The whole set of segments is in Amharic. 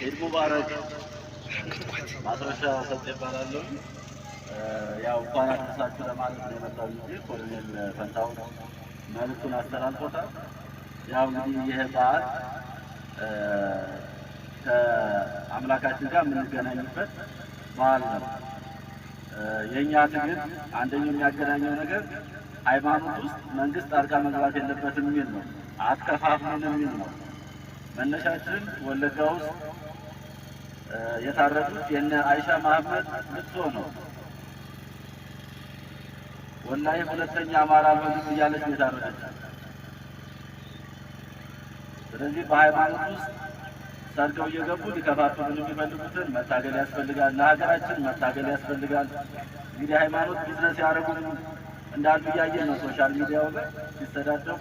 ኢድ ሙባረክ። ማስረሻ ሰጥ ይባላል። ያው እንኳን አደረሳችሁ ለማለት ነው የመጣው እንጂ ኮሎኔል ፈንታው መልእክቱን አስተላልፎታል። ያው እንግዲህ ይህ በዓል ከአምላካችን ጋር የምንገናኝበት በዓል ነው። የእኛ ትግል አንደኛው የሚያገናኘው ነገር ሃይማኖት ውስጥ መንግስት ጣልቃ መግባት የለበትም የሚል ነው። አትከፋፍሉን የሚል ነው። መነሻችን ወለጋ ውስጥ የታረዱት የነ አይሻ መሐመድ ልቅሶ ነው። ወላሂ ሁለተኛ አማራ መንግስት እያለች የታረደች። ስለዚህ በሃይማኖት ውስጥ ሰርገው እየገቡ ሊከፋፍሉን የሚፈልጉትን መታገል ያስፈልጋል። ለሀገራችን መታገል ያስፈልጋል። እንግዲህ ሃይማኖት ቢዝነስ ያደረጉን እንዳሉ እያየን ነው። ሶሻል ሚዲያው ላይ ሲስተዳደቡ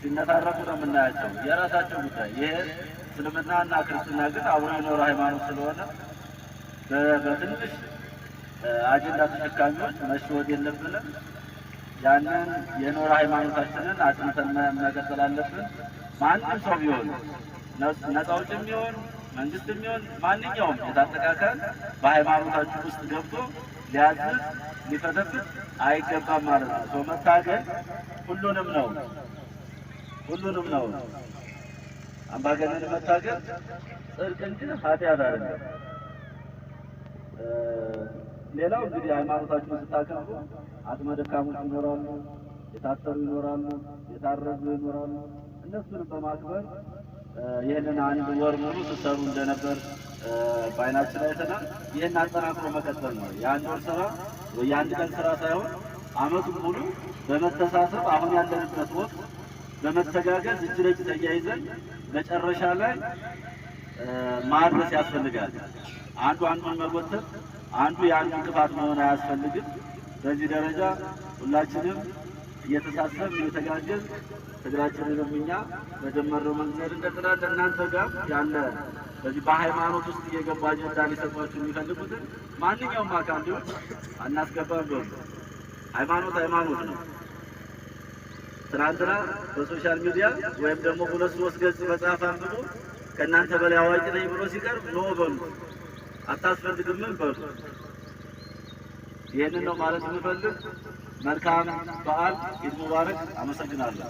ሲነታረቁ ነው የምናያቸው። የራሳቸው ጉዳይ። ይሄ እስልምናና ክርስትና ግን አብሮ የኖረ ሃይማኖት ስለሆነ በትንሽ አጀንዳ ተሸካሚዎች መሸወድ የለብንም። ያንን የኖረ ሃይማኖታችንን አጽንተን መቀጠል አለብን። ማንም ሰው ቢሆን ነፃ አውጪም ቢሆን መንግስትም ቢሆን ማንኛውም የታጠቀ አካል በሃይማኖታችን ውስጥ ገብቶ ሊያዝዝ ሊፈተፍት አይገባም ማለት ነው። ሰው መታገል ሁሉንም ነው። አምባገነን መታገል ጽድቅ እንጂ ኃጢአት አይደለም። ሌላው እንግዲህ ሃይማኖታችሁን ስታከብሩ አቅመ ደካሞች ይኖራሉ፣ የታሰሩ ይኖራሉ፣ የታረዙ ይኖራሉ። እነሱንም በማክበር ይህንን አንድ ወር ሙሉ ስትሰሩ እንደነበር በዓይናችን አይተናል። ይህን አጠናክሮ መቀጠል ነው። የአንድ ወር ስራ ወይ የአንድ ቀን ስራ ሳይሆን ዓመቱን ሙሉ በመተሳሰብ አሁን ያለንበት ወቅት በመተጋገዝ እጅ ለእጅ ተያይዘን መጨረሻ ላይ ማድረስ ያስፈልጋል። አንዱ አንዱን መጎተት፣ አንዱ የአንዱ እንቅፋት መሆን አያስፈልግም። በዚህ ደረጃ ሁላችንም እየተሳሰብ እየተጋገዝ ትግላችንንም እኛ በጀመርነው መንገድ እንቀጥላለን። እናንተ ጋር ያለ በዚህ በሃይማኖት ውስጥ እየገባ አጀንዳ ሊሰጧችሁ የሚፈልጉትን ማንኛውም አካል ቢሆን አናስገባም። ቢሆን ሃይማኖት ነው። ትናንትና በሶሻል ሚዲያ ወይም ደግሞ 2-3 ገጽ መጽሐፍ አንብቦ ከእናንተ በላይ አዋቂ ነኝ ብሎ ሲቀርብ ኖ በሉ፣ አታስፈልግም በሉ። ይህንን ነው ማለት የምፈልግ። መልካም በዓል፣ ኢድ ሙባረክ። አመሰግናለሁ።